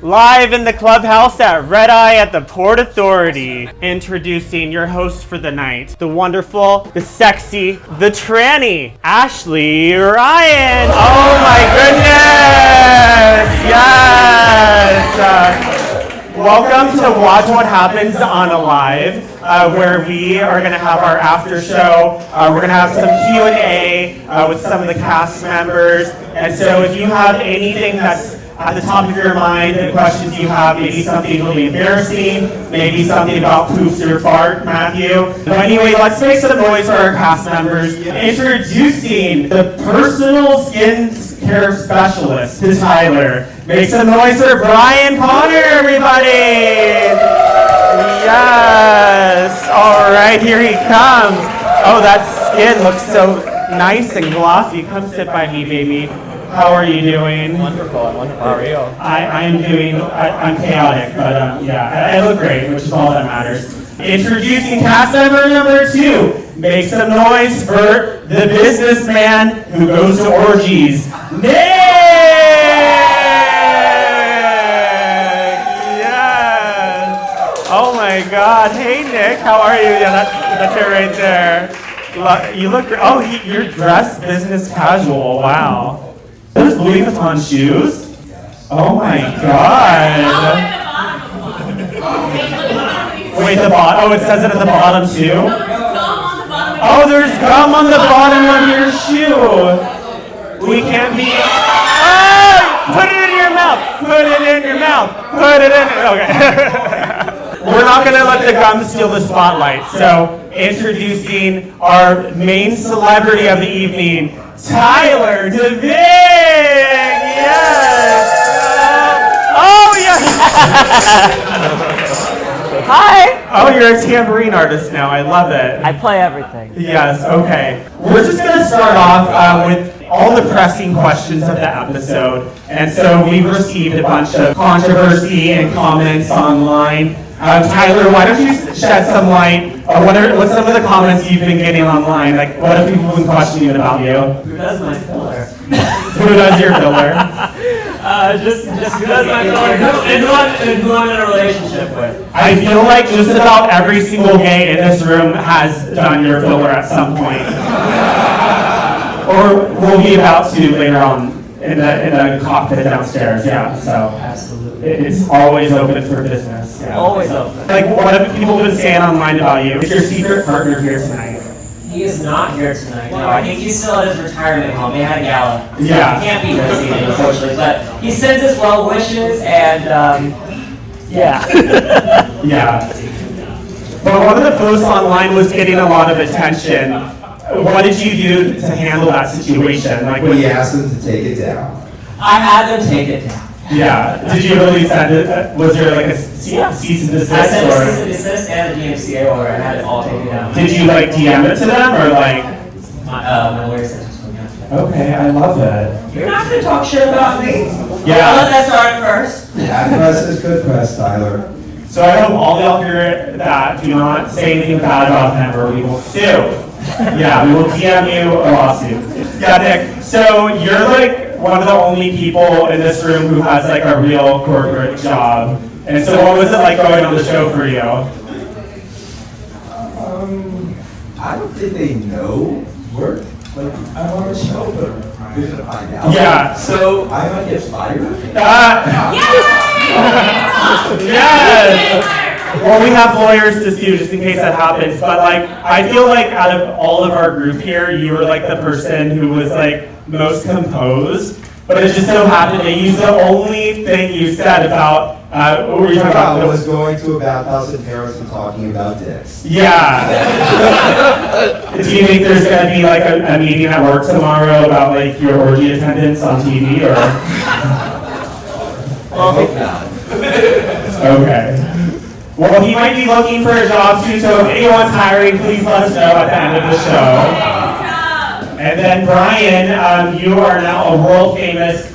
Live in the clubhouse at Red Eye at the Port Authority. Introducing your host for the night, the wonderful, the sexy, the tranny, Ashley Ryan. Oh my goodness! Yes! Welcome to Watch What Happens on UnaLIVE, where we are going to have our after show. We're going to have some Q&A with some of the cast members. And so if you have anything that's at the top of your mind, the questions you have, maybe something really embarrassing, maybe something about poops or fart, Matthew. But anyway, let's make some noise for our cast members. Introducing the personal skin care specialist to Tyler. Make some noise for Brian Connor, everybody! Yes! All right, here he comes. Oh, that skin looks so nice and glossy. Come sit by me, baby. How are you doing? Wonderful, wonderful. How are you? I'm chaotic, but yeah, I look great, which is all that matters. Introducing cast member number 2. Make some noise for the businessman who goes to orgies, Nick! Yes! Oh my God, hey Nick, how are you? Yeah, that's it right there. You look great. Oh, you're dressed business casual, wow. Those Louis Vuitton shoes? Oh my God. Wait, the bottom? Oh, it says it at the bottom too? Oh, there's gum on the bottom of your shoe. We can't be... Oh! Put it in your mouth. Put it in your mouth. Put it in... Okay. We're not going to let the gum steal the spotlight. So, introducing our main celebrity of the evening, Tyler DeVig! Yes! Oh, yes! Hi! Oh, you're a tambourine artist now. I love it. I play everything. Yes, okay. We're just going to start off with all the pressing questions of the episode. And so we've received a bunch of controversy and comments online. Tyler, why don't you shed some light? What's some of the comments you've been getting online? Like, what have people been questioning about you? Who does my filler? Who does your filler? Just who does my filler? And who I'm in a relationship with. I feel like just about every single gay in this room has done your filler at some point. Or will be about to later on in the cockpit downstairs, yeah, so. Absolutely. It's always open for business. Yeah. Always open. Like, what have people been saying online about you? Is your secret partner here tonight? He is not here tonight. No, I think he's still at his retirement home. They had a gala. So Yeah. He can't be here this evening, unfortunately. But he sends his well wishes and, yeah. Yeah. But one of the posts online was getting a lot of attention. What did you do to handle that situation? Like, We asked them to take it down. I had them take it down. Yeah. Did you really send it? Was there like a cease and desist? I sent a cease and desist and a DMCA order. I had it all taken down. Did you like DM it to them or like? My lawyer sent it to me. Okay, I love it. You're not going to talk shit about me? Yeah. I'll let that start first. Bad press is good press, Tyler. So I hope all y'all hear that. Do not say anything bad about him or we will sue. Yeah, we will DM you a lawsuit. Yeah, Nick. So you're like one of the only people in this room who has like a real corporate job. And so what was it like going on the show for you? I don't think they know work. Like, I'm on a show, but we're gonna find out. Yeah. So I might get fired. Yes! Well, we have lawyers to sue just in case that happens, but like, I feel like out of all of our group here, you were like the person who was like most composed, but it just so happened that you, the only thing you said about, what were you talking about? I was going to a bathhouse in Paris and talking about dicks. Yeah. Do you think there's gonna be like a meeting at work tomorrow about like your orgy attendance on TV or? I hope not. Okay. Well, he might be looking for a job too, so if anyone's hiring, please let us know at the end of the show. And then Brian, you are now a world famous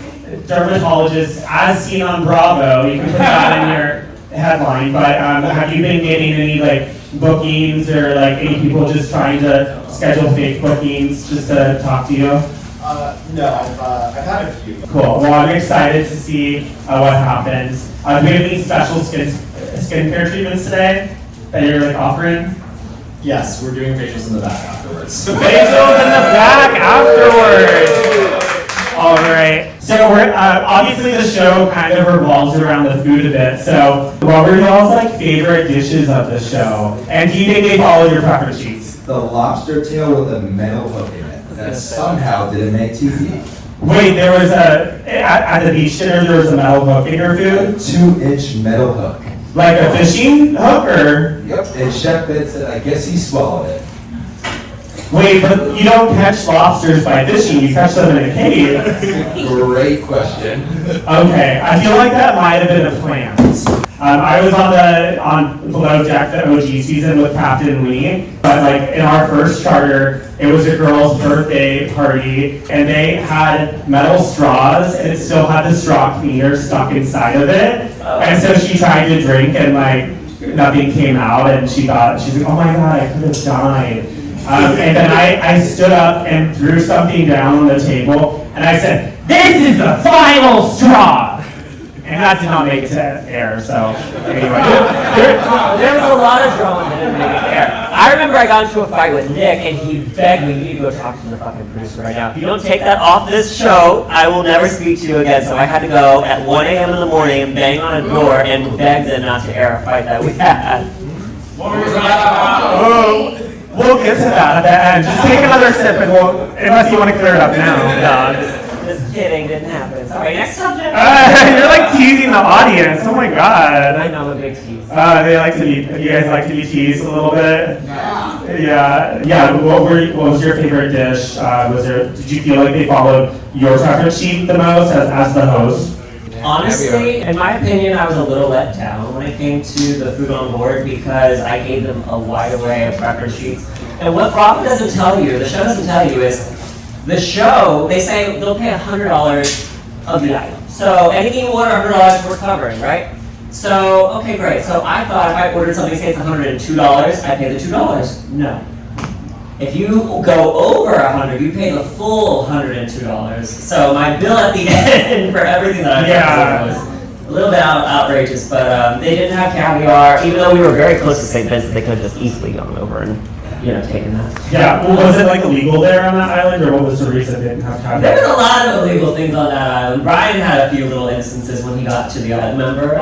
dermatologist as seen on Bravo. You can put that in your headline, but have you been getting any like bookings or like any people just trying to schedule fake bookings just to talk to you? No, I've had a few. Cool. Well, I'm excited to see what happens. Do we have any special skincare treatments today that you're like offering? Yes, we're doing facials in the back afterwards. Facials in the back afterwards. All right. So we're obviously the show kind of revolves around the food a bit. So what were y'all's like favorite dishes of the show? And do you think they followed your preference sheets? The lobster tail with a metal hook in it that somehow didn't make TV. Wait, there was at the beach dinner there was a metal hook in your A food? 2-inch metal hook. Like a fishing hook or? Yep. And Chef Ben said, I guess he swallowed it. Wait, but you don't catch lobsters by fishing, you catch them in a cave. Great question. Okay, I feel like that might have been a plant. I was on Below Deck, the OG season with Captain Lee, but like in our first charter, it was a girl's birthday party, and they had metal straws, and it still had the straw cleaner stuck inside of it. And so she tried to drink, and like nothing came out, and she's like, oh my god, I could have died. And then I stood up and threw something down on the table, and I said, "This is the final straw!" And that did not make it to air, so anyway. There was a lot of drama that didn't make it there. I remember I got into a fight with Nick, and he begged me, you need to go talk to the fucking producer right now. If you don't take that off this show, I will never speak to you again. So I had to go at 1 a.m. in the morning and bang on a door and beg them not to air a fight that we had. Oh, we'll get to that at the end. Just take another sip, and unless you want to clear it up now. No, just kidding, didn't happen. Sorry, next subject. You're like teasing the audience. Oh my god. I know, I'm a big tease. They like to be. You guys like to be teased a little bit. Yeah. What was your favorite dish? Did you feel like they followed your preference sheet the most as the host? Honestly, in my opinion, I was a little let down when it came to the food on board because I gave them a wide array of preference sheets. And what Bravo doesn't tell you, the show doesn't tell you, is the show, they say they'll pay $100 of the item. So anything you order $100, we're covering, right? So, okay, great. So I thought if I ordered something, say it's $102, I pay the $2. No. If you go over 100, you pay the full $102. So my bill at the end for everything that I was a little bit outrageous, but they didn't have caviar, even though we were very close to St. Vincent, they could have just easily gone over and, taken that. Yeah, well, was it like illegal there on that island, or what was the reason they didn't have caviar? There was a lot of illegal things on that island. Brian had a few little instances when he got to the island, remember?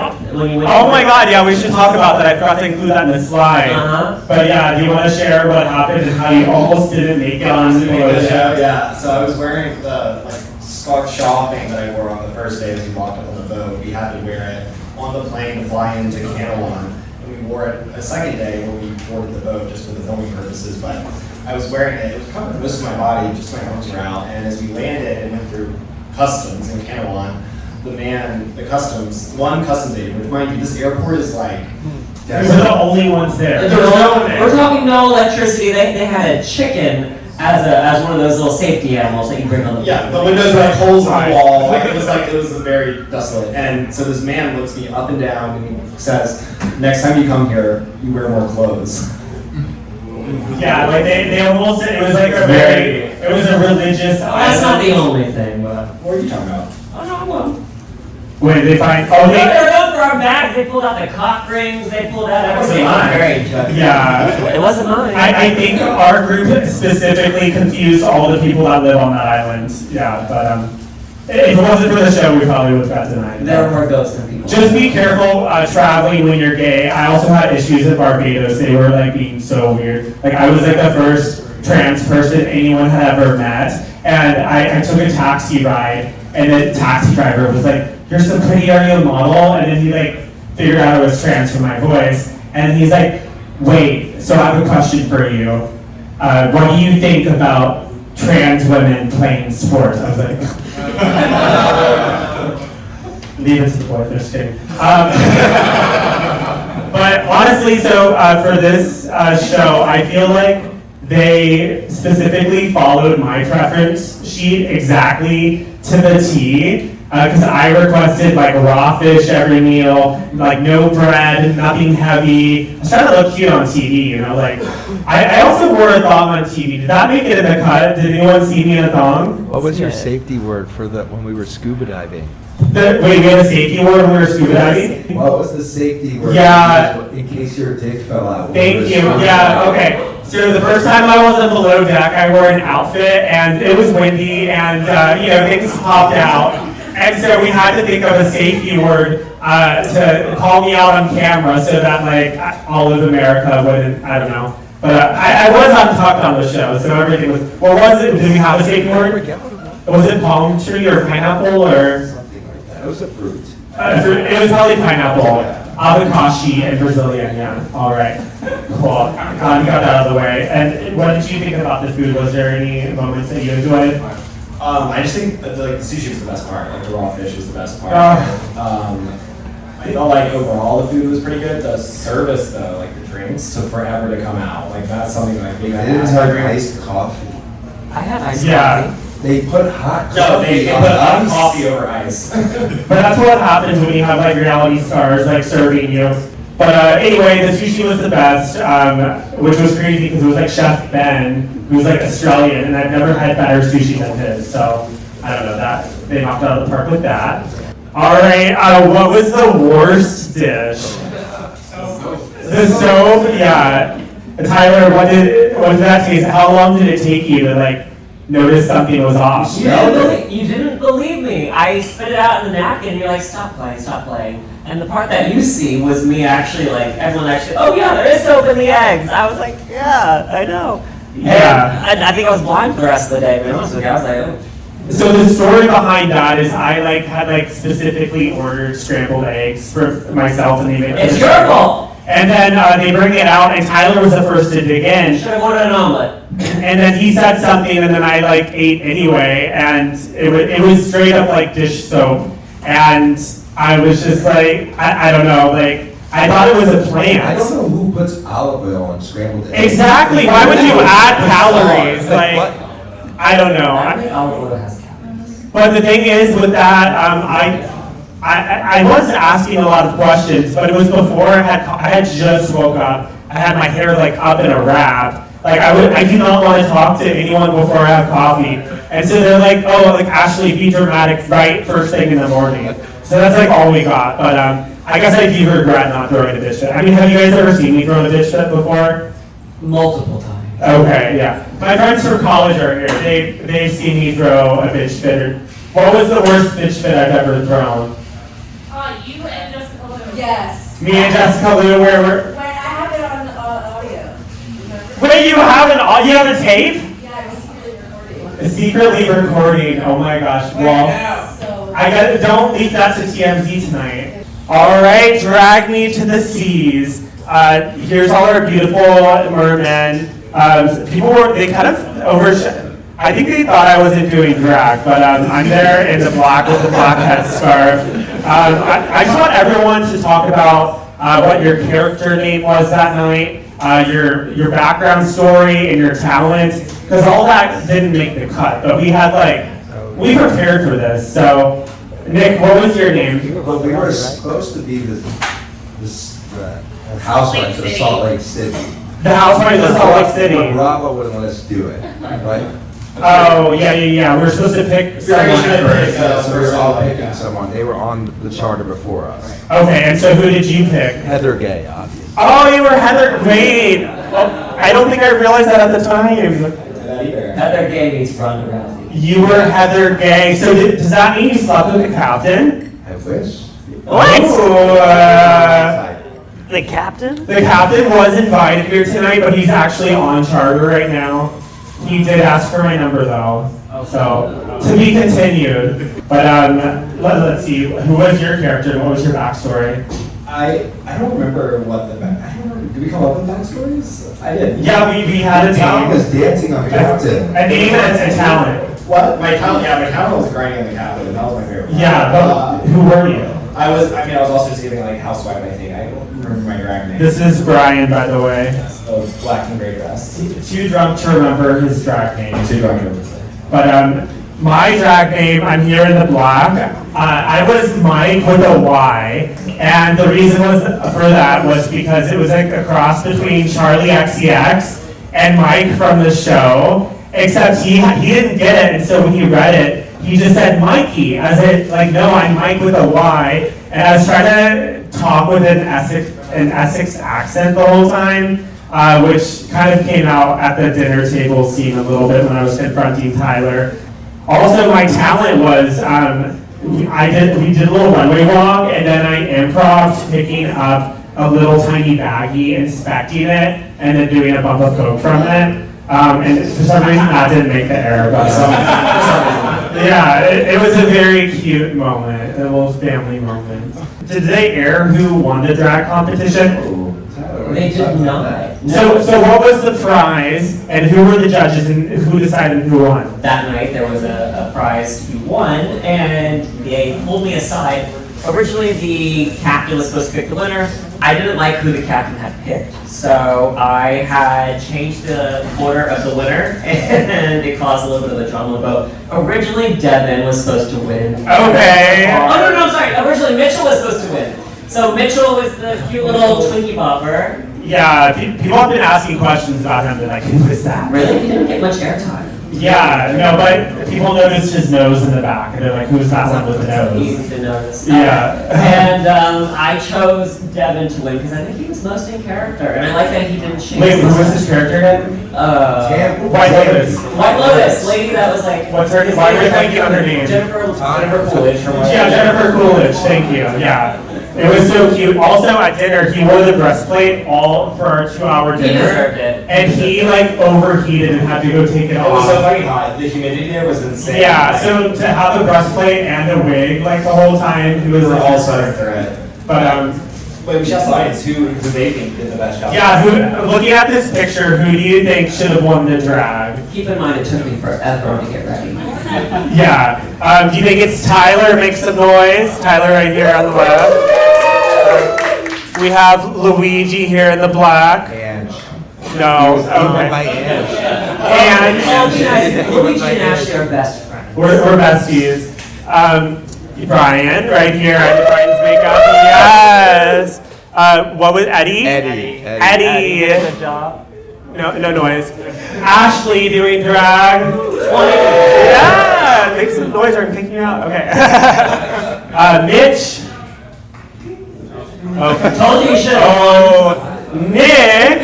Oh my god, yeah, we should talk about that. I forgot to include that in the slide. But yeah, do you want to share what happened and how you almost didn't make it on the show? Yeah, so I was wearing the scarf shawl thing that I wore on the first day as we walked up on the boat. We had to wear it on the plane to fly into Canada. We wore it a second day when we boarded the boat just for the filming purposes, but I was wearing it. It was covering most of my body, just my arms were out, and as we landed and went through customs in Canada, one customs agent, which mind you, this airport is like... We were the only ones there. We're talking no electricity. They had a chicken as one of those little safety animals that you bring on the Yeah, the windows were like holes in the wall. It was very desolate. And so this man looks me up and down and he says, "Next time you come here, you wear more clothes." Yeah, like they almost, it was like it was a religious That's not the only thing, but... What are you talking about? Oh, no, I won't. Wait, they find, They were known for our bags. They pulled out the cock rings. They pulled out everything. Yeah. It wasn't mine. I think our group specifically confused all the people that live on that island. Yeah, but if it wasn't for the show, we probably would have got denied. There were more ghosts than people. Just be careful traveling when you're gay. I also had issues at Barbados. They were like being so weird. Like I was like the first trans person anyone had ever met, and I took a taxi ride, and the taxi driver was like, "You're so pretty, are you a model?" And then he like figured out I was trans from my voice, and he's like, "Wait, so I have a question for you. What do you think about trans women playing sports?" I was like, leave it to the boys, they're just kidding. But honestly, so for this show, I feel like they specifically followed my preference sheet exactly to the T. Because I requested like raw fish every meal, like no bread, nothing heavy. I was trying to look cute on TV, like. I also wore a thong on TV. Did that make it in the cut? Did anyone see me in a thong? What was your Yeah. safety word for when we were scuba diving? Wait, we had a safety word when we were scuba diving? What was the safety word? Yeah. In case your dick fell out. Thank you. Yeah, okay. So the first time I was on below deck, I wore an outfit, and it was windy, and things popped out. And so we had to think of a safety word to call me out on camera so that like all of America wouldn't, I don't know. But I was untucked on the show, so everything was, what was it? Did we have a safety word? Was it palm tree or pineapple or? It was a fruit. It was probably pineapple, avocado, and Brazilian, yeah. All right, cool. Got that out of the way. And what did you think about the food? Was there any moments that you enjoyed? I just think that the sushi was the best part. Like the raw fish was the best part. I felt like overall the food was pretty good. The service though, like the drinks, took forever to come out. Like that's something like being They didn't have iced coffee. I had iced Yeah. coffee. They put hot No, coffee they on put hot ice. coffee over ice. But that's what happens when you have like reality stars like serving you. But anyway, the sushi was the best, which was crazy because it was like Chef Ben, who was like Australian, and I've never had better sushi than his. So I don't know, that they knocked out of the park with that. All right, what was the worst dish? The soap, yeah. Tyler, what did that taste? How long did it take you to like notice something was off? You didn't believe me. I spit it out in the napkin, and you're like, stop playing. And the part that you see was me actually, like, everyone actually, oh yeah, there is soap in the eggs. I was like, yeah, I know. Yeah. And I think I was blind for the rest of the day, to be honest with you. I was like, oh. So the story behind that is I had specifically ordered scrambled eggs for myself, and they made It's your fault. And then they bring it out, and Tyler was the first to dig in. Should have ordered an omelet. And then he said something, and then I like ate anyway, and it was straight up like dish soap, and I was just like, I don't know, like I thought it was a plant. I don't know who puts olive oil on scrambled eggs. Exactly. Why would you add calories? Like I don't know. I think olive oil has calories. But the thing is with that, I was asking a lot of questions, but it was before I had just woke up. I had my hair like up in a wrap. Like I do not want to talk to anyone before I have coffee. And so they're like, oh, like Ashley, be dramatic right first thing in the morning. So that's like all we got. But I guess I do regret not throwing a dish fit. I mean, have you guys ever seen me throw a dish fit before? Multiple times. Okay, yeah. My friends from college are here. They've seen me throw a bitch fit. What was the worst bitch fit I've ever thrown? You and Jessica Lou. Yes. Me and Jessica Lou, where we're. When I have it on audio. Wait, you have a tape? Yeah, I was secretly recording. Secretly recording. Oh my gosh. Well, So. don't leak that to TMZ tonight. All right, drag me to the seas. Here's all our beautiful mermen. They kind of I think they thought I wasn't doing drag, but I'm there in the black with the black headscarf. I just want everyone to talk about what your character name was that night, your background story and your talent, because all that didn't make the cut, but we prepared for this. So, Nick, what was your name? Well, we were supposed to be the housewives of Salt Lake City. The housewives of Salt Lake City. But Bravo wouldn't let us do it, right? Oh, yeah. We're supposed to pick someone first. So we were all picking someone. They were on the charter before us. Okay, and so who did you pick? Heather Gay, obviously. Oh, you were Heather. Wait. I don't think I realized that at the time. Heather Gay meets Ronda Rousey. You were Heather Gay. So does that mean you slept with the captain? I wish. What? The captain? The captain was invited here tonight, but he's actually on charter right now. He did ask for my number though, so to be continued. But let's see. Who was your character? What was your backstory? I don't remember what I don't remember. Did we come up with backstories? I did. Yeah, we had a Tom name. was dancing on Captain. A name and a talent. What? My talent was grinding on the captain. That was my favorite part. Yeah, but who were you? I was also just giving like housewife. I think I don't remember my drag name. This is Brian, by the way. So black and gray dress. Too drunk to remember his drag name. Too drunk to remember. But my drag name, I'm here in the black. I was Mike with a Y, and the reason for that was because it was like a cross between Charlie XCX and Mike from the show. except he didn't get it, and so when he read it, he just said Mikey, as it, like, no, I'm Mike with a Y, and I was trying to talk with an Essex accent the whole time, which kind of came out at the dinner table scene a little bit when I was confronting Tyler. Also, my talent was, we did a little runway walk, and then I improv'd picking up a little tiny baggie, inspecting it, and then doing a bump of coke from it. And for some reason that didn't make the air, but yeah, it was a very cute moment, a little family moment. Did they air who won the drag competition? They did not. So what was the prize, and who were the judges, and who decided who won? That night there was a prize who won, and they pulled me aside. Originally the captain was supposed to pick the winner. I didn't like who the captain had picked, so I had changed the order of the winner, and it caused a little bit of a drama about. Originally Devin was supposed to win. Okay. Oh no, I'm sorry. Originally Mitchell was supposed to win. So Mitchell was the cute little Twinkie bopper. Yeah, people have been asking questions about him, they're like, who is that? Really? He didn't get much airtime. Yeah, no, but people noticed his nose in the back, and they're like, who's that one with the nose? Easy to notice. Yeah. And I chose Devin to win because I think he was most in character, and I like that he didn't change. Wait, who was his character again? White Lotus. White Lotus, lady that was like. What's her? Why were you thinking on her name? Jennifer Coolidge from. Yeah, Jennifer Coolidge. Thank you. Yeah. It was so cute. Also at dinner, he wore the breastplate all for our 2-hour dinner. He deserved it. And he like overheated and had to go take it off. It was so fucking hot. The humidity there was insane. Yeah, so to have the breastplate and a wig like the whole time, he was We were like all sweating through it. But Wait, we should ask the audience who they think did the best job. yeah, looking at this picture, who do you think should have won the drag? Keep in mind, it took me forever to get ready. Yeah. Do you think it's Tyler? Make some noise. Tyler right here on the left. We have Luigi here in the black. No. Okay. My Ange. And Luigi and Ashley are best friends. we're besties. Brian right here at Brian's makeup. Yes. What was Eddie? Eddie. Good job. No noise. Ashley doing drag. Yeah. Make some noise or I'm kicking you out. Okay. Mitch. Okay. Told you you should have won. Nick.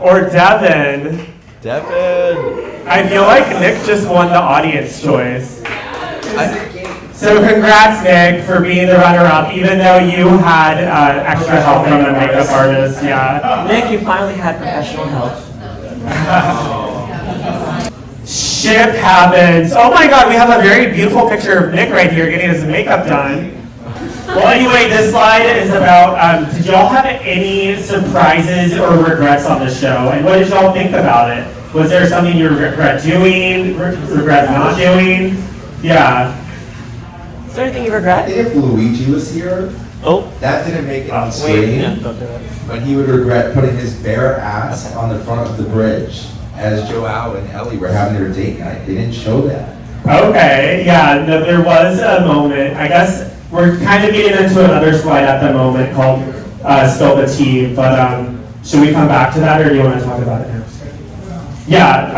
Or Devin. I feel like Nick just won the audience choice. So congrats, Nick, for being the runner-up, even though you had extra help from the makeup artist. Yeah. Nick, you finally had professional help. Shit happens. Oh my God, we have a very beautiful picture of Nick right here getting his makeup done. Well, anyway, this slide is about, did y'all have any surprises or regrets on the show? And what did y'all think about it? Was there something you regret doing, regret not doing? Yeah. Is there anything you regret? If Luigi was here, that didn't make it on screen, but he would regret putting his bare ass on the front of the bridge as Joelle and Ellie were having their date night. They didn't show that. Okay, yeah, no, there was a moment, I guess we're kind of getting into another slide at the moment called Spill the Tea, but should we come back to that or do you want to talk about it now? Yeah,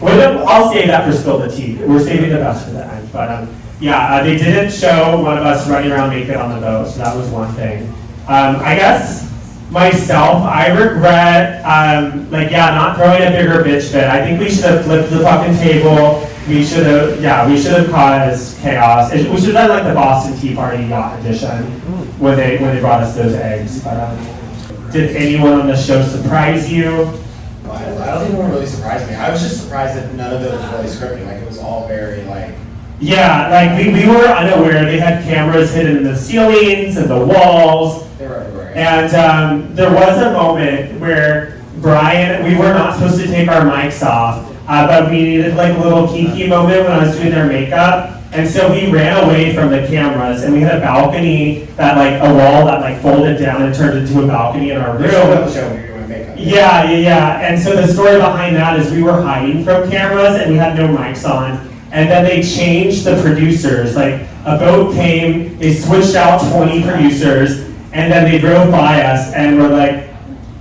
I'll save that for Spill the Tea. We're saving the best for the end, but yeah, they didn't show one of us running around naked on the boat, so that was one thing. I guess myself, I regret, not throwing a bigger bitch fit. I think we should have flipped the fucking table. We should have caused chaos. We should have done like the Boston Tea Party Yacht edition when they brought us those eggs. But did anyone on the show surprise you? I don't think anyone really surprised me. I was just surprised that none of it was really scripted. Like it was all very like. Yeah, like we were unaware. They had cameras hidden in the ceilings and the walls. They were everywhere. And there was a moment where Brian, we were not supposed to take our mics off. But we needed like a little kiki moment when I was doing their makeup. And so we ran away from the cameras and we had a balcony that like a wall that like folded down and turned into a balcony in our room. Yeah. And so the story behind that is we were hiding from cameras and we had no mics on. And then they changed the producers. Like a boat came, they switched out 20 producers and then they drove by us and were like,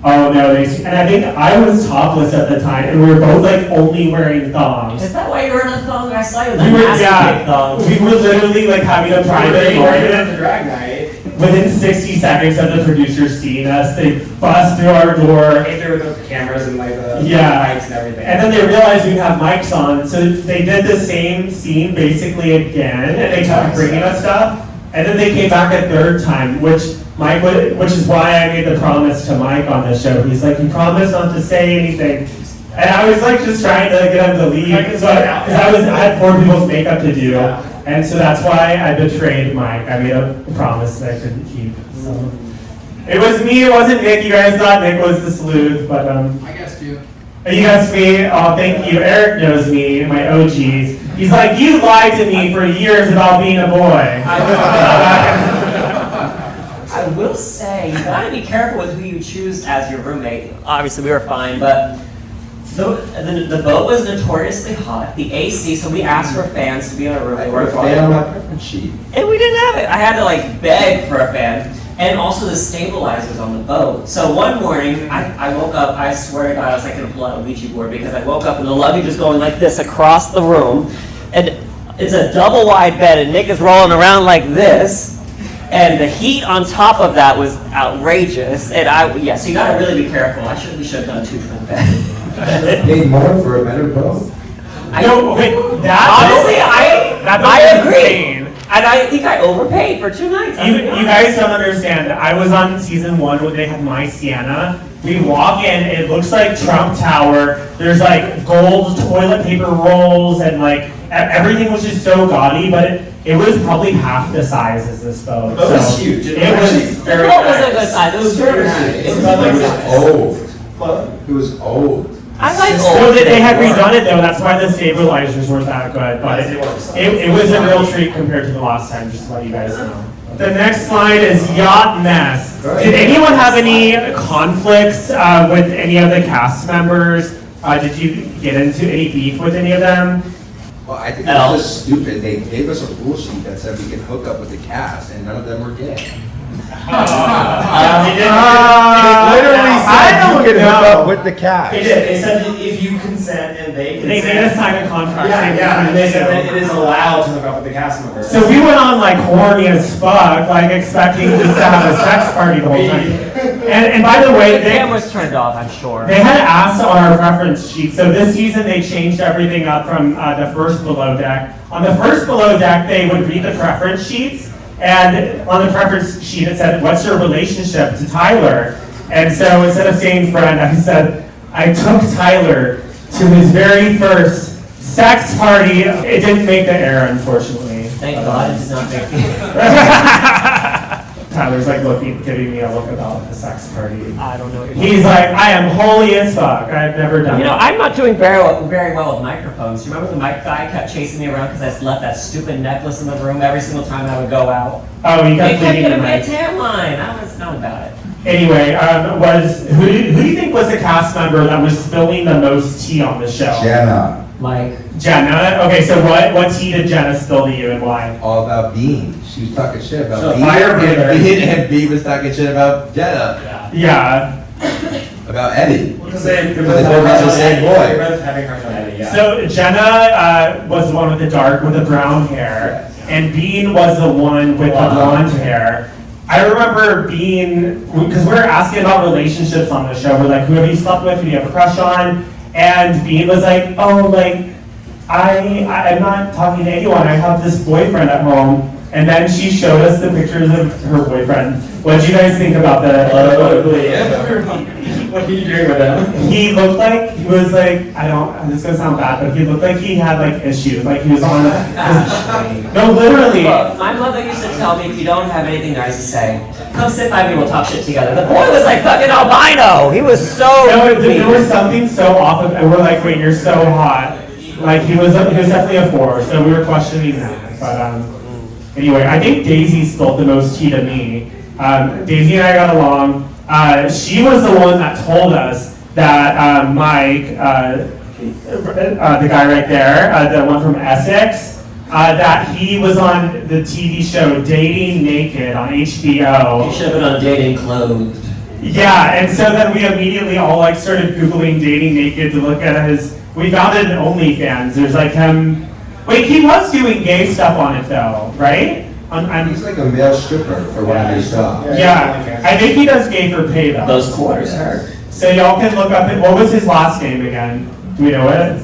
Oh no, and I think I was topless at the time, and we were both like only wearing thongs. Is that why you were in a thong? I saw you in We the were, masturbate thong. we were literally like having a private moment. drag night. Within 60 seconds of the producers seeing us, they bust through our door. Came through with the cameras and like the Yeah. mics and everything. And then they realized we have mics on, so they did the same scene basically again, and they kept bringing us stuff. And then they came back a third time, which is why I made the promise to Mike on the show. He's like, you promised not to say anything. And I was like just trying to get him to leave, because I had 4 people's makeup to do. And so that's why I betrayed Mike. I made a promise that I couldn't keep. So. It was me, it wasn't Nick. You guys thought Nick was the sleuth, but I guessed you. you guessed me. Oh, thank you. Eric knows me, my OGs. He's like, you lied to me for years about being a boy. I will say, you gotta be careful with who you choose as your roommate. Obviously, we were fine, but the boat was notoriously hot. The AC, so we asked for fans to be in our room. I They put weren't a fan on my preference sheet. And we didn't have it. I had to like beg for a fan. And also the stabilizers on the boat. So one morning, I woke up, I swear to God, I was like gonna pull out a Ouija board because I woke up and the luggage is going like this across the room. And it's a double wide bed and Nick is rolling around like this. And the heat on top of that was outrageous. And so you gotta really be careful. We should have done 2 twin beds. Paid more for a better boat. No, wait, Honestly, I agree. Insane. And I think I overpaid for 2 nights. You guys don't understand. I was on season 1 when they had My Sienna. We walk in, it looks like Trump Tower. There's like gold toilet paper rolls and like everything was just so gaudy, but it was probably half the size as this boat. It was huge. It was The boat was a good size. It was very nice. It was old. It was old. I like So old. they had redone it though, that's why the stabilizers weren't that good, but it was a real treat compared to the last time, just to let you guys know. The next slide is Yacht Mess. Did anyone have any conflicts with any of the cast members? Did you get into any beef with any of them? Well, I think it was just stupid. They gave us a rule sheet that said we could hook up with the cast, and none of them were gay. Literally said you could hook up with the cast. They did. They said if you consent and they consent. They made us sign a contract. And they said that it is allowed to hook up with the cast members. So we went on like horny as fuck, like expecting just to have a sex party the whole time. And by the way, The camera's turned off, I'm sure. they had asked on our reference sheet. So this season they changed everything up from the first below deck. On the first below deck, they would read the preference sheets. And on the preference sheet, it said, what's your relationship to Tyler? And so instead of saying friend, I said, I took Tyler to his very first sex party. It didn't make the air, unfortunately. Thank God it does not make it. Tyler's like giving me a look about the sex party. I don't know. He's like, I am holy as fuck. I've never done You know, it. I'm not doing very well with microphones. Do you remember the mic guy kept chasing me around because I left that stupid necklace in the room every single time I would go out? Oh, he They kept kept leaving the giving me a mic. tan line. I was not about it. Anyway, who do you think was the cast member that was spilling the most tea on the show? Jenna, Mike. Jenna? Okay, so what tea did Jenna spill to you and why? all about Bean. She was talking shit about So Bean, Firebird. and Bean was talking shit about Jenna, Yeah. about Eddie. Because they both have the same boy. They're both having crush on Eddie, yeah. So Jenna was the one with the brown hair, and Bean was the one with the blonde hair. I remember Bean, because we were asking about relationships on the show. We're like, who have you slept with? Who do you have a crush on? And Bean was like, oh, like, I'm not talking to anyone. I have this boyfriend at home. And then she showed us the pictures of her boyfriend. What did you guys think about that? What are you doing with him? He looked like, he was like, this is gonna sound bad, but he looked like he had like issues. Like he was on, no, literally. Look, my mother used to tell me if you don't have anything nice to say, come sit by me, we'll talk shit together. The boy was like fucking albino. He was so No, mean. there was something so off of, and we're like, wait, you're so hot. Like he was definitely a 4, so we were questioning that. But anyway, I think Daisy spilled the most tea to me. Daisy and I got along. She was the one that told us that Mike, the guy right there, the one from Essex, that he was on the TV show Dating Naked on HBO. You should have been on Dating Clothed. Yeah, and so then we immediately all like started Googling dating naked to look at his, we found it in OnlyFans. There's like him, wait, he was doing gay stuff on it though, right? He's like a male stripper for one of his jobs. Yeah, I think he does gay for pay though. Those quarters hurt. So y'all can look up, what was his last name again? Do we know it?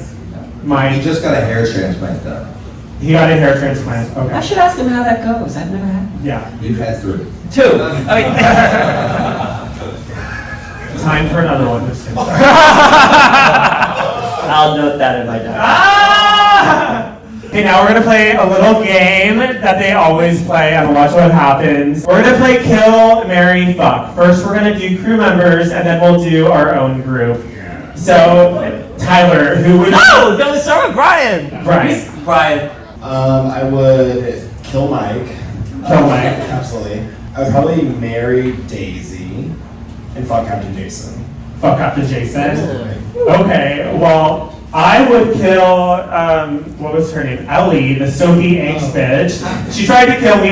He just got a hair transplant done. He got a hair transplant, I okay. should ask him how that goes. I've never had. Yeah, You've had 3. 2. I mean, time for another one. I'll note that in my diary. Ah! Okay, now we're gonna play a little game that they always play on Watch What Happens. We're gonna play Kill, Marry, Fuck. First, we're gonna do crew members, and then we'll do our own group. So, Tyler, who would? No, let's start with Brian. Brian. I would kill Mike. Kill Mike. Absolutely. I would probably marry Daisy and fuck Captain Jason. Fuck Captain Jason. Okay, well, I would kill, what was her name? Ellie, the Soapy angst bitch. She tried to kill me.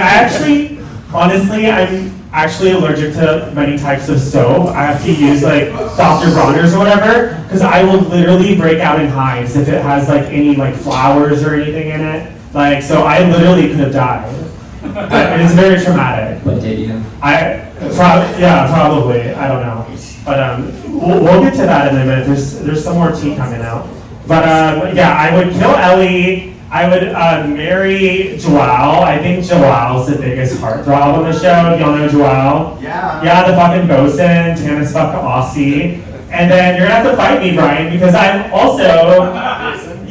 Honestly, I'm actually allergic to many types of soap. I have to use like Dr. Bronner's or whatever, because I will literally break out in hives if it has like any like flowers or anything in it. Like, so I literally could have died. It's very traumatic. But did you? Probably. I don't know. But we'll get to that in a minute. There's some more tea coming out. But yeah, I would kill Ellie. I would marry Joelle. I think Joelle's the biggest heartthrob on the show. Y'all know Joelle? Yeah. Yeah, the fucking bosun, Tannis fuck Aussie. And then you're gonna have to fight me, Brian, because I'm also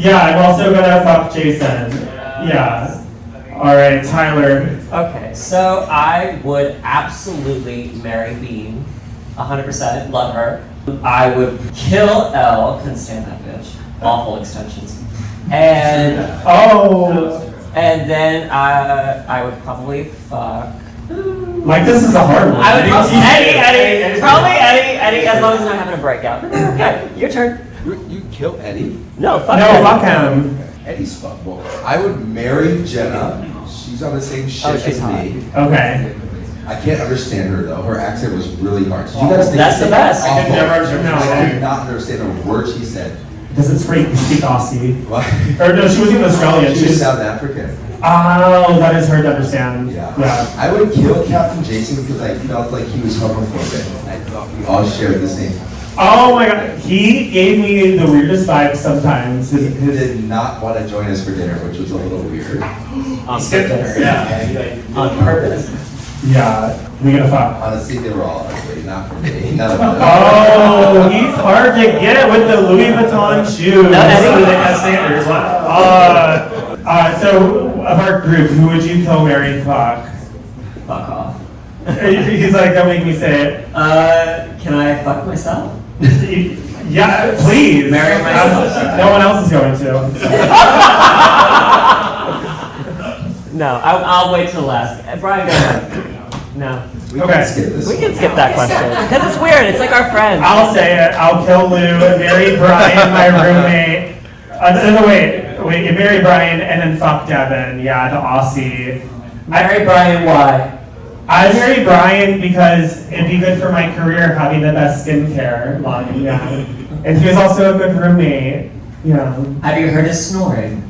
gonna fuck Jason. Yeah. All right, Tyler. Okay, so I would absolutely marry Bean. 100%, love her. I would kill Elle, couldn't stand that bitch. Awful extensions. And and then I would probably fuck. Like, this is a hard one. I would Eddie, probably Eddie, as long as I'm not having a breakout. Okay, your turn. You kill Eddie? No, fuck No, Eddie. fuck him. Eddie's fuckable. I would marry Jenna. She's on the same shit she's as me. Okay. I can't understand her though. Her accent was really hard. Did you guys think That's the best. Awful. I could never understand No. what she's I saying. did not understand a word she said. Because it's free, speak Aussie. What? Or no, she wasn't Australian. She was South African. Oh, that is hard to understand. Yeah. Yeah. I would kill Captain Jason because I felt like he was homophobic. I thought we all shared the same. Oh my god, he gave me the weirdest vibes sometimes. He did not want to join us for dinner, which was a little weird. On purpose. Yeah. On purpose. Yeah, we gonna fuck. Honestly, they were all ugly, not for me. None of them. Oh, he's hard to get with the Louis Vuitton shoes. No, I think they have standards. So of our group, who would you kill, marry, fuck? Fuck off. He's like, don't make me say it. Can I fuck myself? Yeah, please. Marry myself. No one else is going to. No, I'll wait till last. Brian, go ahead. No. We Okay. can skip this. We can skip that question. Because it's weird. It's like our friends. I'll say it. I'll kill Lou, marry Brian, my roommate. No, wait. You marry Brian and then fuck Devin. Yeah, the Aussie. Marry Brian, why? I marry Brian because it'd be good for my career having the best skincare line. Yeah, and he was also a good roommate. Yeah. Have you heard his snoring?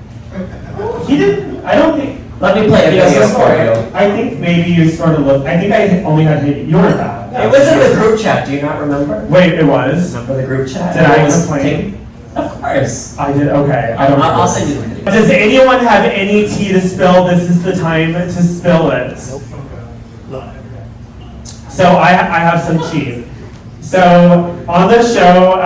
He didn't. I don't think. Let me play a He video also for snored. you. I think maybe you sort of looked. I think I only had you weren't bad. It was in the group chat. Do you not remember? Wait, it was. Remember the group chat? Did I It was complain? pink. Of course. I did. Okay. I don't. I'll send you the video. Does anyone have any tea to spill? This is the time to spill it. So I have some tea. So on the show,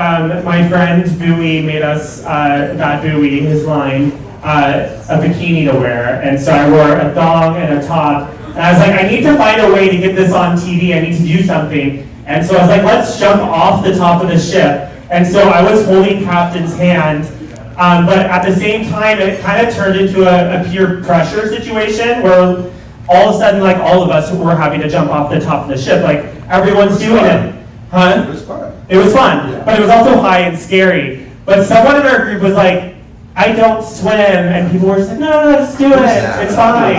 my friend Bowie made us, got Bowie, his line, a bikini to wear. And so I wore a thong and a top. And I was like, I need to find a way to get this on TV. I need to do something. And so I was like, let's jump off the top of the ship. And so I was holding Captain's hand. But at the same time, it kind of turned into a peer pressure situation where all of a sudden, like, all of us were having to jump off the top of the ship. Like, everyone's doing it. Huh? It was fun. It was fun, but it was also high and scary. But someone in our group was like, I don't swim, and people were just like, no, just do it, it's fine.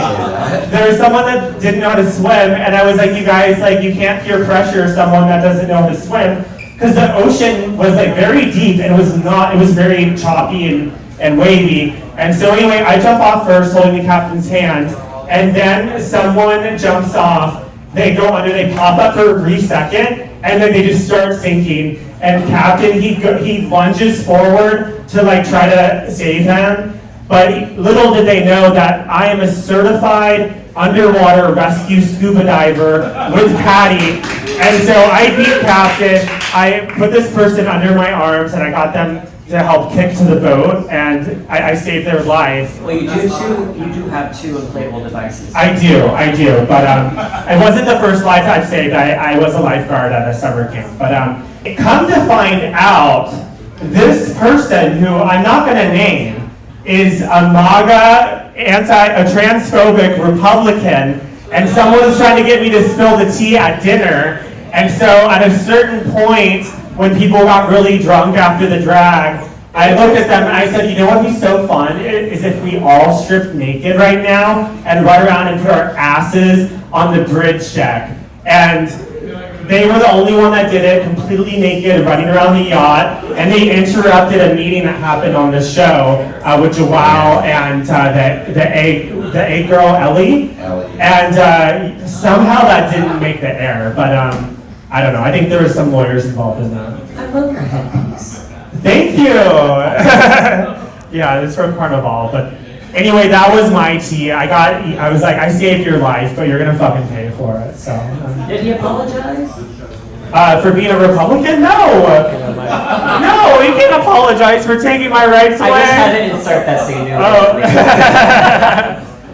There was someone that didn't know how to swim, and I was like, you guys, like, you can't peer pressure someone that doesn't know how to swim, because the ocean was like very deep, and it was very choppy and wavy. And so anyway, I jump off first, holding the captain's hand, and then someone jumps off, they go under, they pop up for a brief second, and then they just start sinking. And Captain, he lunges forward to like try to save him, but little did they know that I am a certified underwater rescue scuba diver with Patty. And so I beat Captain, I put this person under my arms, and I got them to help kick to the boat, and I saved their life. Well, you do have two inflatable devices. I do, but it wasn't the first life I've saved. I was a lifeguard at a summer camp, but come to find out, this person who I'm not going to name is a MAGA, a transphobic Republican, and someone was trying to get me to spill the tea at dinner, and so at a certain point, when people got really drunk after the drag, I looked at them and I said, you know what would be so fun is if we all stripped naked right now and run around and put our asses on the bridge deck. And they were the only one that did it, completely naked, running around the yacht, and they interrupted a meeting that happened on the show with Joao and the egg girl, Ellie. And somehow that didn't make the air, but I don't know. I think there were some lawyers involved in that. I love your headpiece. Thank you. Yeah, it's from Carnival. But anyway, that was my tea. I was like, I saved your life, but you're gonna fucking pay for it. So. Did he apologize? For being a Republican? No. No, he can't apologize for taking my rights away. I just had to insert that scene.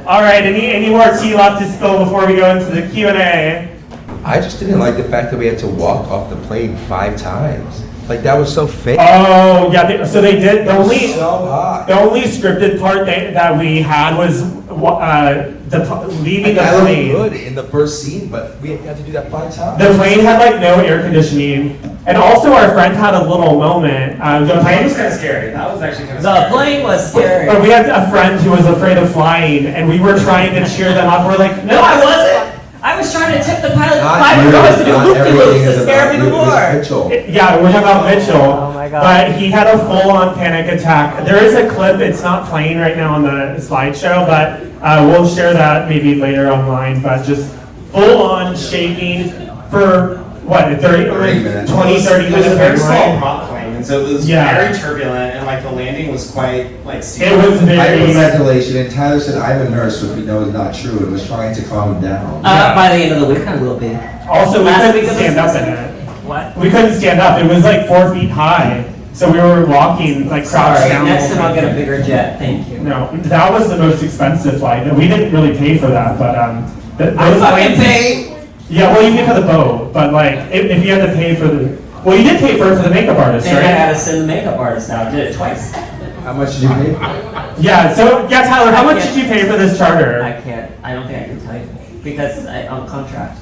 All right. Any more tea left to spill before we go into the Q&A? I just didn't like the fact that we had to walk off the plane 5 times. Like, that was so fake. Oh, yeah, so they did, the only scripted part that we had was leaving the plane. Looked good in the first scene, but we had to do that 5 times. The plane had like no air conditioning, and also our friend had a little moment. The plane was kind of scary. That was actually kind of scary. The plane was scary. But we had a friend who was afraid of flying, and we were trying to cheer them up. We're like, No, I wasn't. I was trying to tip the pilot to do loop-de-loops to scare me more. Yeah, we're talking about Mitchell. Oh my God. But he had a full-on panic attack. There is a clip, it's not playing right now on the slideshow, but we'll share that maybe later online. But just full-on shaking for, what, 30 minutes? 20, 30 It was a minutes. very small prop plane, and so it was Yeah. very turbulent, and like the landing was quite like steep. It was very... Hyperventilation, and Tyler said, I'm a nurse, which we know is not true, and was trying to calm him down. By the end of the week, I will be. Also, we Last couldn't week of the stand up in season. it. What? We couldn't stand up. It was like 4 feet high. So we were walking, like crouched Sorry, down. next time I'll get a bigger jet. Thank you. No, that was the most expensive flight. We didn't really pay for that, but I fucking paid. Yeah, well, you paid for the boat, but like if you had to pay for the, well, you did pay for it for the makeup artist, Then I right? had to send the makeup artist out. Did it twice. How much did you pay? Yeah. So yeah, Tyler, how much did you pay for this charter? I can't. I don't think I can tell you because I'm contract.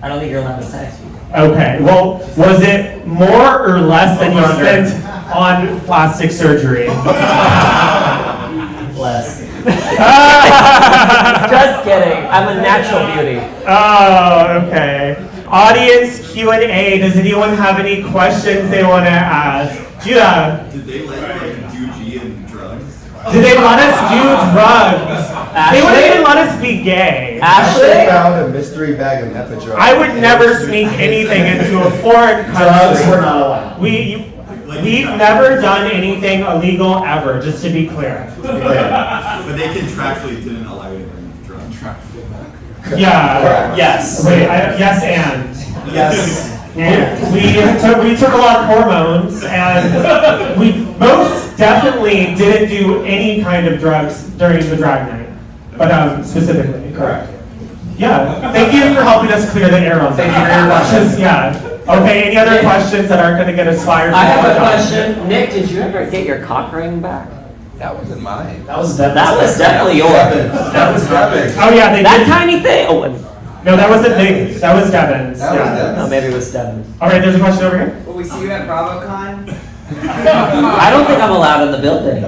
I don't think you're allowed to say. Okay. Well, was it more or less than you spent on plastic surgery? Less. Just kidding. I'm a natural beauty. Oh, okay. Audience Q&A. Does anyone have any questions they want to ask? Judah. Did they let you do G and drugs? Did they let us do drugs? They wouldn't even let us be gay. Ashley? Found a mystery bag of epidural. I would never sneak anything into a foreign Drugs were country. not allowed. We've never done anything illegal ever, just to be clear. But they contractually didn't allow you to bring drugs. Yeah. Yes. Wait, yes and. Yes. We took a lot of hormones, and we most definitely didn't do any kind of drugs during the drag night, but specifically. Correct. Yeah. Thank you for helping us clear the air on that. Thank you very much. Because, yeah. Okay. Any other questions that aren't going to get us fired? I have a question. Nick, did you ever get your cock ring back? That wasn't mine. That was definitely yours. That was Devin. Oh yeah, they That did. tiny thing. Oh, No, that wasn't Nick. That was Devin's. That was Yeah. Devin. no, maybe it was Devin. All right. There's a question over here. Will we see you at BravoCon? I don't think I'm allowed in the building.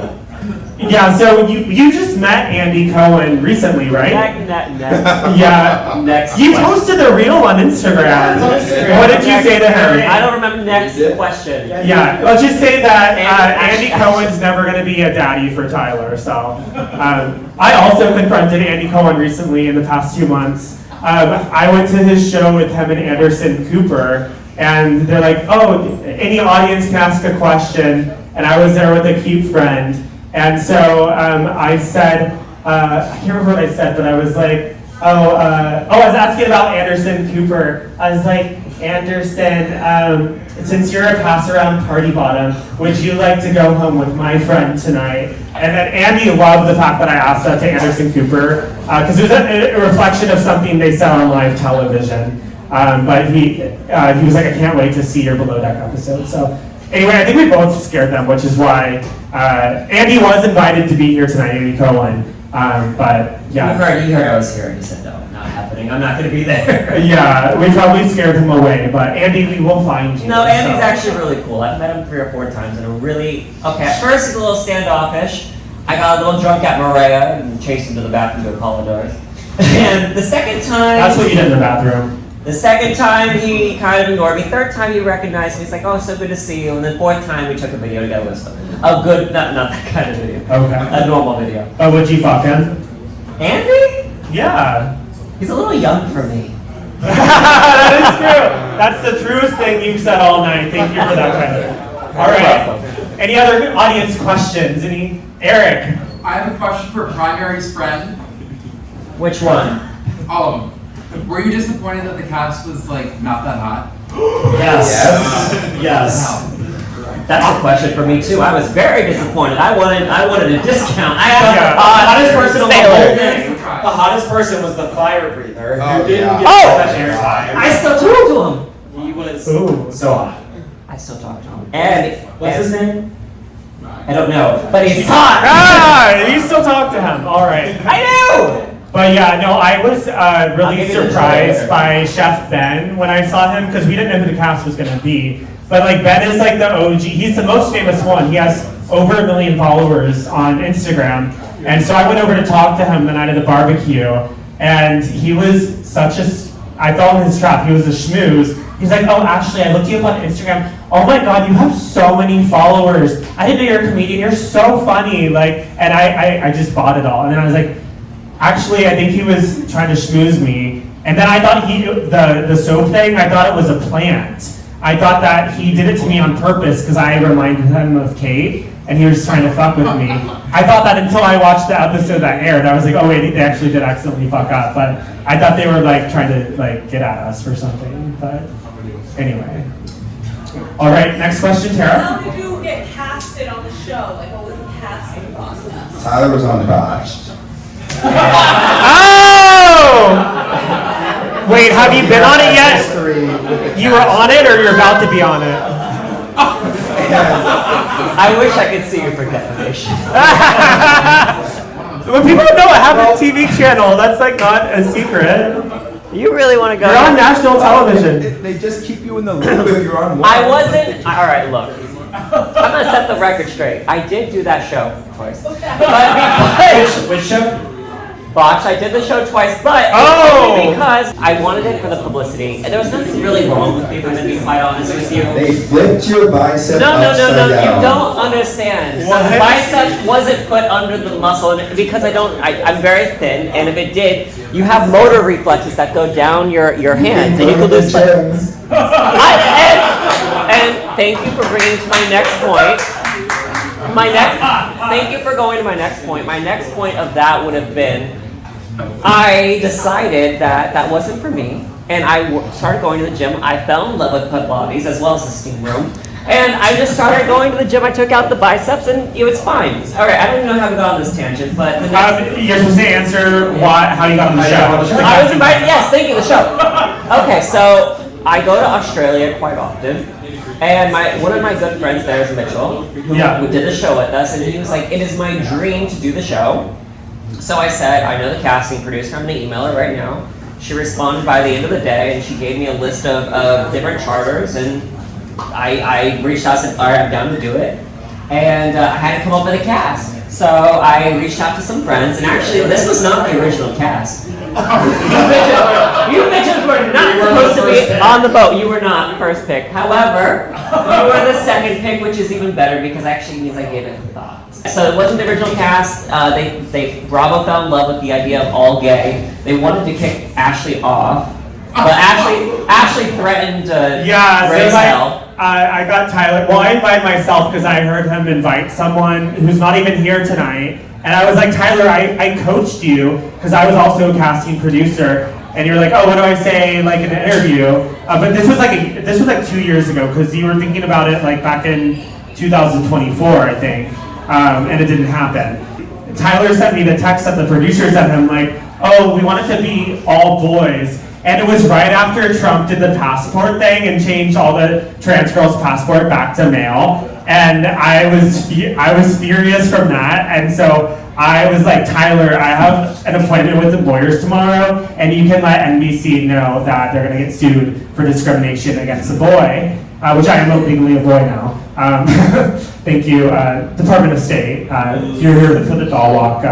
Yeah, so you just met Andy Cohen recently, right? Yeah. Next You question. posted the reel on Instagram. What did you say to him? I don't remember. Next question. Yeah, let's just say that Andy Cohen's never going to be a daddy for Tyler. So I also confronted Andy Cohen recently in the past 2 months. I went to his show with him and Anderson Cooper, and they're like, "Oh, any audience can ask a question." And I was there with a cute friend. And so I said, I can't remember what I said, but I was like, I was asking about Anderson Cooper. I was like, Anderson, since you're a pass-around party bottom, would you like to go home with my friend tonight? And then Andy loved the fact that I asked that to Anderson Cooper, because it was a reflection of something they said on live television. But he was like, I can't wait to see your Below Deck episode. So anyway, I think we both scared them, which is why Andy was invited to be here tonight, Andy Cohen. But yeah. You heard I was here, and he said, no, not happening. I'm not going to be there. Yeah, we probably scared him away, but Andy, we will find you. No, Andy's actually really cool. I've met him 3 or 4 times, and at first he's a little standoffish. I got a little drunk at Maria and chased him to the bathroom to apologize. And the second time... That's what you did in the bathroom. The second time, he kind of ignored me. Third time, he recognized me. He's like, oh, so good to see you. And then 4th time, we took a video together with him. A good, not that kind of video. Okay. A normal video. Oh, would you fuck him? Andy? Yeah. He's a little young for me. That is true. That's the truest thing you've said all night. Thank you for that, Tyler. All right. Any other audience questions? Eric? I have a question for Primary's friend. Which one? All of them. Were you disappointed that the cast was like not that hot? Yes. That's a question for me too. I was very disappointed. I wanted a discount. I asked the hottest person on the whole thing. The hottest person was the fire breather Oh, who didn't yeah. get much airtime. I still talk to him. He was Ooh. so hot. I still talk to him. And What's his name? I don't know, but he's hot. You still talk to him. All right. I do. But yeah, no, I was really give you the surprised trailer. by Chef Ben when I saw him, because we didn't know who the cast was going to be. But like Ben is like the OG. He's the most famous one. He has over 1 million followers on Instagram. And so I went over to talk to him the night of the barbecue, and he was I fell in his trap. He was a schmooze. He's like, oh, Ashley, I looked you up on Instagram. Oh my God, you have so many followers. I didn't know you're a comedian. You're so funny. And I just bought it all. And then I was like, actually, I think he was trying to schmooze me. And then I thought the soap thing, I thought it was a plant. I thought that he did it to me on purpose because I reminded him of Kate, and he was just trying to fuck with me. I thought that until I watched the episode that aired. I was like, oh wait, they actually did accidentally fuck up. But I thought they were like trying to like get at us for something. But anyway. All right, next question, Tara. How did you get casted on the show? Like, what was the casting process? Tyler was on Botched. Oh! Wait, have you been on it yet? You were on it, or you're about to be on it? I wish I could see you for defamation. When people don't know I have a TV channel, that's like not a secret. You really want to go? You're on national television. They just keep you in the loop if you're on one. I wasn't. All right, look. I'm gonna set the record straight. I did do that show twice, but because Which show? Botch, I did the show twice, but only because I wanted it for the publicity, and there was nothing really wrong with me. If I'm gonna be quite honest with you. They flipped your bicep No, upside you down. don't understand. So the bicep wasn't put under the muscle, and because I'm very thin, and if it did, you have motor reflexes that go down your hands, and you could lose. And thank you for bringing to my next point. Thank you for going to my next point. My next point of that would have been, I decided that wasn't for me, and I started going to the gym. I fell in love with Pilates as well as the steam room, and I just started going to the gym. I took out the biceps, and it was fine. All right, I don't even know how we got on this tangent, but You're supposed to answer how you got on the show. I was invited. Yes, thank you. The show. Okay, so I go to Australia quite often. And one of my good friends there is Mitchell, who did the show with us, and he was like, it is my dream to do the show. So I said, I know the casting producer, I'm going to email her right now. She responded by the end of the day, and she gave me a list of different charters, and I reached out and said, all right, I'm down to do it. And I had to come up with a cast. So I reached out to some friends, and actually, this was not the original cast. You bitches were not supposed to be on the boat. You were not first pick. However, you were the second pick, which is even better because actually means I gave it thought. So it wasn't the original cast. Bravo fell in love with the idea of all gay. They wanted to kick Ashley off, but Ashley threatened to raise hell. I got Tyler. Well, I invited myself because I heard him invite someone who's not even here tonight. And I was like, Tyler, I coached you because I was also a casting producer. And you're like, oh, what do I say like in an interview? But this was like 2 years ago because you were thinking about it like back in 2024, I think, and it didn't happen. Tyler sent me the text that the producer sent him like, oh, we want it to be all boys. And it was right after Trump did the passport thing and changed all the trans girls' passport back to male. And I was furious from that. And so I was like, Tyler, I have an appointment with the lawyers tomorrow, and you can let NBC know that they're going to get sued for discrimination against a boy, which I am legally a boy now. Thank you, Department of State. If you're here for the doll walk,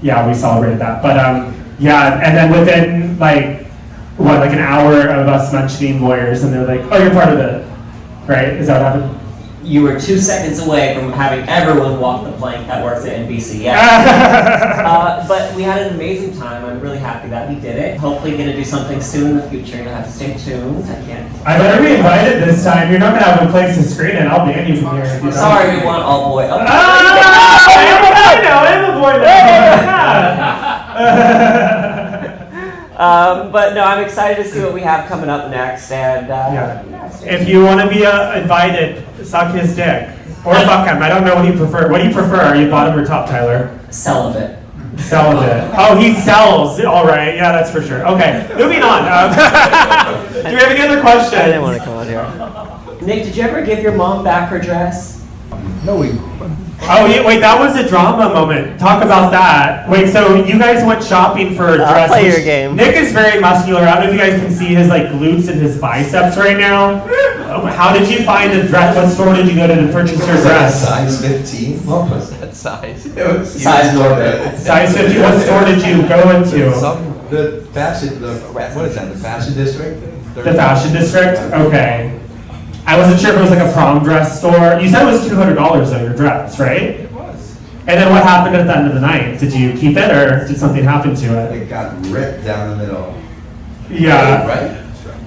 we celebrated that. But yeah, and then within like an hour of us mentioning lawyers, and they're like, oh, you're part of it, right? Is that what happened? You were 2 seconds away from having everyone walk the plank that works at NBC. Yeah. But we had an amazing time. I'm really happy that we did it. Hopefully going to do something soon in the future. You'll have to stay tuned. I better be invited this time. You're not going to have a place to screen it. I'll ban you from here. If you Sorry, we want all boy. Okay. I am a boy now. But no, I'm excited to see what we have coming up next. And if you want to be invited, suck his dick or fuck him. I don't know what you prefer. What do you prefer? Are you bottom or top, Tyler? Celibate. Celibate. Oh, he sells. All right. Yeah, that's for sure. Okay, moving on. Do you have any other questions? I didn't want to come out here. Nick, did you ever give your mom back her dress? No, Oh, wait, that was a drama moment. Talk about that. Wait, so you guys went shopping for a dress. I'll play your game. Nick is very muscular. I don't know if you guys can see his like glutes and his biceps right now. How did you find a dress? What store did you go to purchase your dress? Size 15? What was that size? It was Size normal. Size 15. What store did you go into? The fashion district? The fashion district? Okay. I wasn't sure if it was like a prom dress store. You said it was $200 though, your dress, right? It was. And then what happened at the end of the night? Did you keep it or did something happen to it? It got ripped down the middle. Yeah. Right?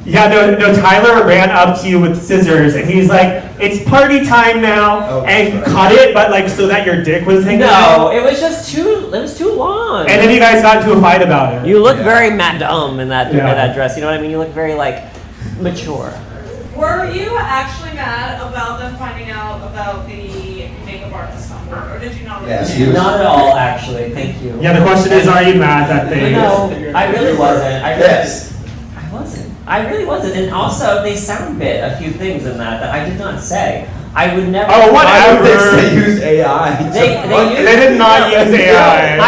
Yeah, no, Tyler ran up to you with scissors and he's like, it's party time now, and cut it, but like so that your dick was hanging out. No, it was just too long. And then you guys got into a fight about it. You look very madame in that dress, you know what I mean? You look very like mature. Were you actually mad about them finding out about the makeup artist on board, or did you not? Yes, Not at all, actually. Thank you. Yeah, the question is, are you mad that they... No, I really wasn't. Yes. I really wasn't. And also, they sound bit a few things in that I did not say. I would never... Oh, whatever. They used AI. They did not use AI.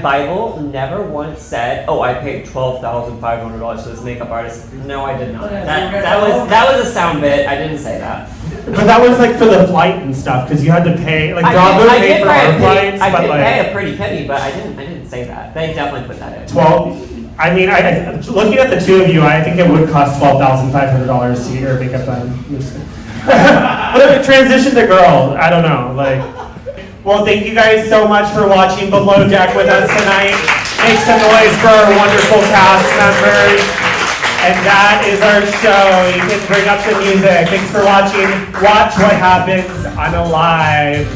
Bible never once said, oh, I paid $12,500 for this makeup artist. No, I did not. That was a sound bit. I didn't say that. But that was like for the flight and stuff, because you had to pay, like Bravo paid for our flights, I but did like... pay a pretty penny, but I didn't say that. They definitely put that in. 12... I mean, looking at the two of you, I think it would cost $12,500 to get your makeup done. But if it transitioned to girl, I don't know. Well, thank you guys so much for watching Below Deck with us tonight. Make some noise for our wonderful cast members. And that is our show. You can bring up the music. Thanks for watching. Watch what happens on UnaLIVE.